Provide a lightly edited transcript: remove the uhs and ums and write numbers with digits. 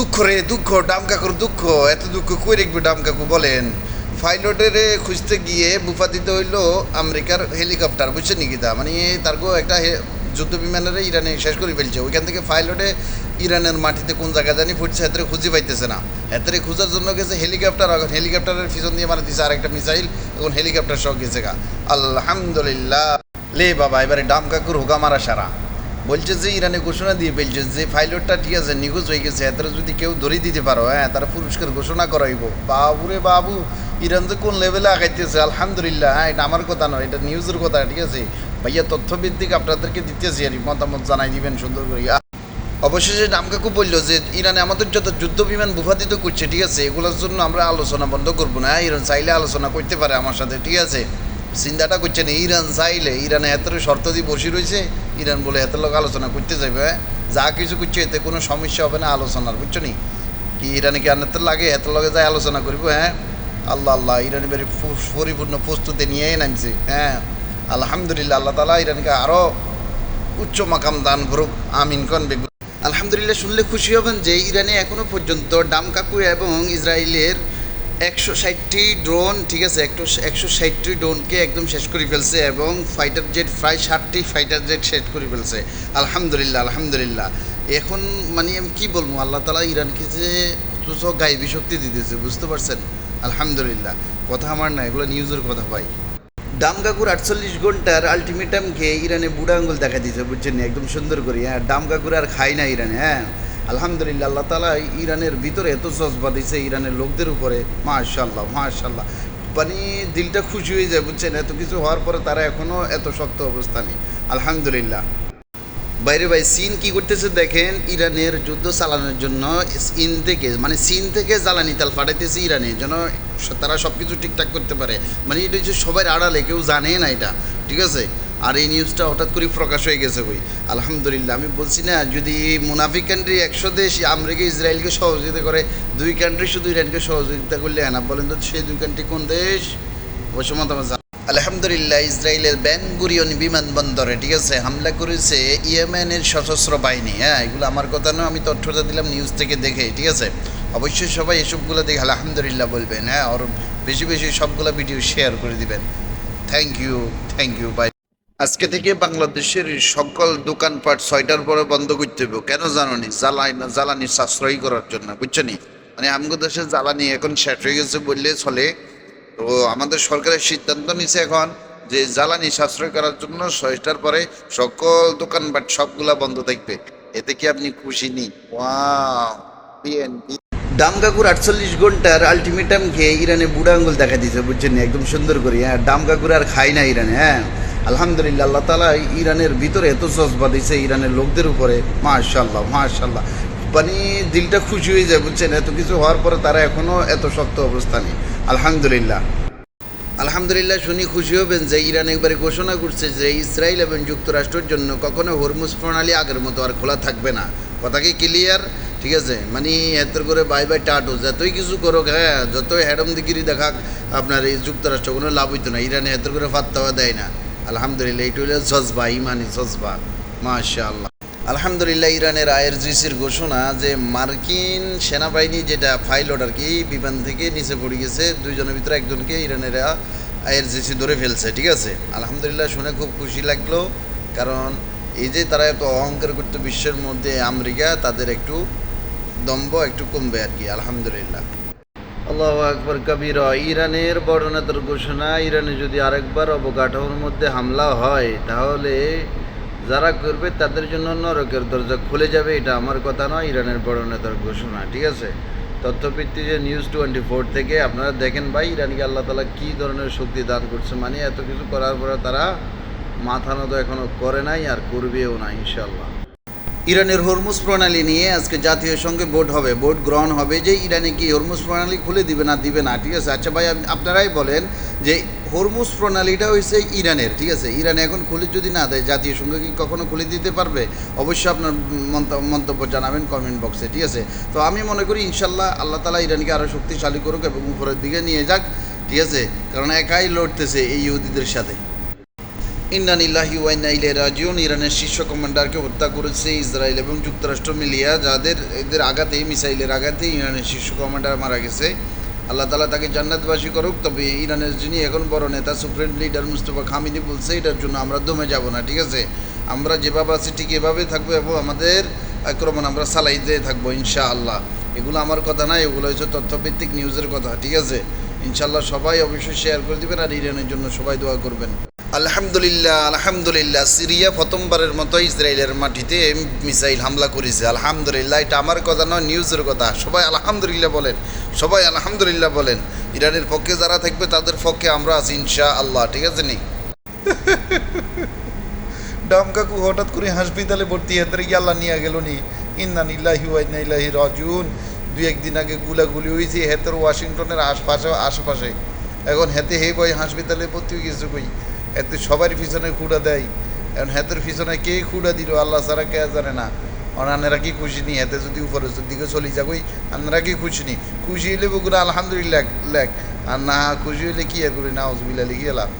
দুঃখ রে দুঃখ, ডাম কাকুর দুঃখ। এত দুঃখ কই রাখবে ডাম কাকু বলেন? পাইলটের খুঁজতে গিয়ে বুফা দিতে হইলো আমেরিকার হেলিকপ্টার, বুঝছেন নাকি? তা মানে তারগো একটা যুদ্ধ বিমানের ইরানে শেষ করে ফেলছে। ওইখান থেকে পাইলটে ইরানের মাটিতে কোন জায়গা জানি ফুটছে, এতে খুঁজে পাইতেছে না। এতে খোঁজার জন্য গেছে হেলিকপ্টার, এখন হেলিকপ্টারের পিছন দিয়ে মারা দিছে আরেকটা মিসাইল, এখন হেলিকপ্টার সহ গেছে গা। আলহামদুলিল্লাহ লে বাবা, এবারে ডাম কাকুর হোগা মারা সারা। বলছে যে ইরানে ঘোষণা দিয়ে ফেলছে যে পাইলটটা ঠিক আছে নিখোঁজ হয়ে গেছে, এত যদি কেউ ধরে দিতে পারো, হ্যাঁ তারা পুরস্কার ঘোষণা করাইব। বাবুরে বাবু, ইরান যে কোন লেভেলে আগাইতেছে আলহামদুলিল্লাহ। হ্যাঁ, এটা আমার কথা নয়, এটা নিউজের কথা, ঠিক আছে ভাইয়া? তথ্যভিত্তিক আপনাদেরকে দিতেছি আর মতামত জানাই দিবেন সুন্দর করে। অবশেষে ডাম কাকু বললো যে ইরানে আমাদের যত যুদ্ধ বিমান ভূপাতিত করছে, ঠিক আছে, এগুলোর জন্য আমরা আলোচনা বন্ধ করবো না। ইরান চাইলে আলোচনা করতে পারে আমার সাথে, ঠিক আছে? চিন্তাটা করছে না, ইরান চাইলে। ইরানে এত শর্ত দিয়ে বসে রয়েছে, ইরান বলে এত লোক আলোচনা করতে যাবে, যা কিছু করছে এতে কোনো সমস্যা হবে না আলোচনার, বুঝছো নি? কি ইরানে কি আনাতে লাগে এত লগে যায় আলোচনা করবো? হ্যাঁ, আল্লাহ আল্লাহ, ইরানি বেরি পরিপূর্ণ প্রস্তুতি নিয়েই নামছে। হ্যাঁ আলহামদুলিল্লাহ, আল্লাহ তালা ইরানকে আরও উচ্চ মাকাম দান করুক, আমিন কন। আলহামদুলিল্লাহ শুনলে খুশি হবেন যে ইরানে এখনও পর্যন্ত ডাম কাকু এবং ইসরায়েলের 160টি ড্রোন, ঠিক আছে, 160টি ড্রোনকে একদম শেষ করে ফেলছে এবং ফাইটার জেট প্রায় 60টি ফাইটার জেট শেষ করে ফেলছে। আলহামদুলিল্লাহ আলহামদুলিল্লাহ। এখন মানে আমি কী বলবো, আল্লাহ তালা ইরানকে যে অথচ গায়েবী শক্তি দিতেছে, বুঝতে পারছেন? আলহামদুলিল্লাহ, কথা আমার না, এগুলো নিউজের কথা ভাই। ডাম কাকুর 48 ঘন্টার আলটিমেটাম খেয়ে ইরানে বুড়া আঙ্গুল দেখা দিয়েছে, বুঝছেন? একদম সুন্দর করে। হ্যাঁ, ডাম কাকুর আর খাই না ইরানে। হ্যাঁ আলহামদুলিল্লাহ, আল্লাহ তালা ইরানের ভিতরে এত জজবা দিয়েছে ইরানের লোকদের উপরে, মাশাল্লাহ মাশাল্লাহ। মানে দিলটা খুশি হয়ে যায়, বুঝছেন? এত কিছু হওয়ার পরে তারা এখনও এত শক্ত অবস্থানে, আলহামদুলিল্লাহ। বাইরে ভাই চীন কী করতেছে দেখেন, ইরানের যুদ্ধ চালানোর জন্য চীন থেকে জ্বালানি তেল ফাটাইতেছে ইরানে, যেন তারা সব কিছু ঠিকঠাক করতে পারে। মানে এটা হচ্ছে সবার আড়ালে, কেউ জানে না এটা, ঠিক আছে? আর এই নিউজটা হঠাৎ করে প্রকাশ হয়ে গেছে বই। আলহামদুলিল্লাহ, আমি বলছি না, যদি মুনাফিক কান্ট্রি 100 দেশ আমেরিকা ইসরায়েলকে সহযোগিতা করে, 2 কান্ট্রি শুধু ইরানকে সহযোগিতা করলে না, বলেন তো সেই 2 কান্ট্রি কোন দেশ? অবশ্য মতামত। আলহামদুলিল্লাহ, ইসরায়েলের বেন গুরিয়ন বিমানবন্দরে, ঠিক আছে, হামলা করেছে ইয়েমেনের সশস্ত্র বাহিনী। হ্যাঁ, এগুলো আমার কথা নয়, আমি তথ্যটা দিলাম নিউজ থেকে দেখে, ঠিক আছে? অবশ্যই সবাই এসবগুলো দেখে আলহামদুলিল্লাহ বলবেন। হ্যাঁ, আর বেশি বেশি সবগুলো ভিডিও শেয়ার করে দিবেন। Thank you bye. আজকে থেকে বাংলাদেশের সকল দোকানপাট 6টার পরে বন্ধ করতে হবে। কেন জানো নি? জ্বালানি সাশ্রয়ী করার জন্য, বুঝছো নি? মানে আমাদের দেশের জ্বালানি এখন শেষ হয়ে গেছে বললে চলে। তো আমাদের সরকারের সিদ্ধান্ত নিছে এখন যে জ্বালানি সাশ্রয় করার জন্য 6টার পরে সকল দোকানপাট সবগুলা বন্ধ থাকবে। এতে কি আপনি খুশি নি? Wow, BNP. ডাম কাকুর 48 ঘন্টার আলটিমেটাম খেয়ে ইরানে বুড়া আঙ্গুল দেখা দিয়েছে, বুঝছেন? একদম সুন্দর করে। হ্যাঁ, ডাম কাকুর আর খাই না ইরানে। হ্যাঁ আলহামদুলিল্লাহ, আল্লাহ তালা ইরানের ভিতরে এত জজবা দিয়েছে ইরানের লোকদের উপরে, মাশাল্লাহ মাশাল্লাহ। মানে দিলটা খুশি হয়ে যায়, বুঝছেন? এত কিছু হওয়ার পরে তারা এখনও এত শক্ত অবস্থানে, আলহামদুলিল্লাহ। আলহামদুলিল্লাহ শুনি খুশি হবেন যে ইরান একবারে ঘোষণা করছে যে ইসরায়েল এবং যুক্তরাষ্ট্রের জন্য কখনো হরমুজ প্রণালী আগের মতো আর খোলা থাকবে না। কথা কি ক্লিয়ার? ঠিক আছে, মানে এত করে বাই টাটো যতই কিছু করুক, হ্যাঁ যতই হ্যাডম দিগিরি দেখাক আপনার এই যুক্তরাষ্ট্র, কোনো লাভ হইতো না। ইরানে এত করে ফাত্তাওয়া দেয় না। আলহামদুলিল্লাহ, এইটা হলো জজবা, ইমানি জজবা, মাশাআল্লাহ। আলহামদুলিল্লাহ, ইরানের আইআরজিসির ঘোষণা যে মার্কিন সেনাবাহিনী যেটা পাইলট আর কি বিমান থেকে নিচে পড়ে গেছে, 2 জনের ভিতরে একজনকে ইরানের আইআরজিসি ধরে ফেলছে, ঠিক আছে? আলহামদুলিল্লাহ, শুনে খুব খুশি লাগলো। কারণ এই যে তারা এত অহংকার করতো বিশ্বের মধ্যে, আমেরিকা তাদের একটু দম্ভ একটু কমবে আর কি, আলহামদুলিল্লাহ। আল্লাহু আকবার কবীরা। ইরানের বড় নেতার ঘোষণা, ইরানে যদি আরেকবার অবকাঠামোর মধ্যে হামলা হয় তাহলে যারা করবে তাদের জন্য নরকের দরজা খুলে যাবে। এটা আমার কথা নয়, ইরানের বড় নেতার ঘোষণা, ঠিক আছে? তথ্যভিত্তিক যে নিউজ 24 থেকে আপনারা দেখেন ভাই, ইরানকে আল্লাহ তালা কী ধরনের শক্তি দান করছে। মানে এত কিছু করার পরে তারা মাথা নত এখনও করে নাই, আর করবেও না ইনশাল্লাহ। ইরানের হরমুজ প্রণালী নিয়ে আজকে জাতীয় সংঘে ভোট গ্রহণ হবে যে ইরানে কি হরমুজ প্রণালী খুলে দিবে না, ঠিক আছে? আচ্ছা ভাই, আপনারাই বলেন যে হরমুজ প্রণালীটা হয়েছে ইরানের, ঠিক আছে? ইরানে এখন খুলে যদি না দেয়, জাতীয় সংঘ কি কখনো খুলে দিতে পারবে? অবশ্যই আপনার মন্তব্য জানাবেন কমেন্ট বক্সে, ঠিক আছে? তো আমি মনে করি ইনশাল্লাহ আল্লাহ তালা ইরানকে আরও শক্তিশালী করুক এবং উপরের দিকে নিয়ে যাক, ঠিক আছে? কারণ একাই লড়তেছে এই ইহুদিদের সাথে। ইন্না লিল্লাহি ওয়া ইন্না ইলাইহি রাজিউন। ইরানের শীর্ষ কমান্ডারকে হত্যা করেছে ইসরায়েল এবং যুক্তরাষ্ট্র মিলিয়া, এদের আঘাতে, মিসাইলের আঘাতে ইরানের শীর্ষ কমান্ডার মারা গেছে। আল্লাহ তাআলা তাকে জান্নাতবাসী করুক। তবে ইরানের যিনি এখন বড় নেতা, সুপ্রিম লিডার মুস্তফা খামেনি বলছে, এটার জন্য আমরা দমে যাব না, ঠিক আছে? আমরা যেভাবে আছি ঠিক এভাবে থাকবো এবং আমাদের আক্রমণ আমরা চালাইতে থাকবো ইনশাআল্লাহ। এগুলো আমার কথা না, এগুলো হচ্ছে তথ্যভিত্তিক নিউজের কথা, ঠিক আছে? ইনশাআল্লাহ সবাই অবশ্যই শেয়ার করে দেবেন আর ইরানের জন্য সবাই দোয়া করবেন। আলহামদুলিল্লাহ, আলহামদুলিল্লাহ। সিরিয়া প্রথমবারের মতো ইসরায়েলের মাটিতে মিসাইল হামলা করেছে, আলহামদুলিল্লাহ। এটা আমার কথা নয়, নিউজের কথা। সবাই আলহামদুলিল্লাহ বলেন, সবাই আলহামদুলিল্লাহ বলেন। ইরানের পক্ষে যারা থাকবে তাদের পক্ষে আমরা আছি ইনশাআল্লাহ, ঠিক আছে নি? ডাম কাকু হঠাৎ করে হাসপাতালে ভর্তি, হাতে গিয়ে আল্লাহ নিয়ে গেল নি। ইন্না লিল্লাহি ওয়া ইন্না ইলাইহি রাজিউন। দুই একদিন আগে গুলাগুলি হয়েছে হেতের ওয়াশিংটনের আশপাশে। এখন হেতে হে বই হাসপাতালে ভর্তি হয়ে গেছে কই। এতে সবার পিছনে খুঁড়া দেয়। এখন হেতের পিছনে কে খুঁড়া দিল আল্লাহ ছাড়া কে জানে না। আনারা কি খুশি নি? হেতে যদি উপরের দিকে চলে যা কই, আনারা কি খুশি নি? খুশি হইলে বগুড়া আলহামদুলিল্লাহ লেখ, আর না খুশি হইলে কি আর করি, না হজবিল্লা লিখে এলাম।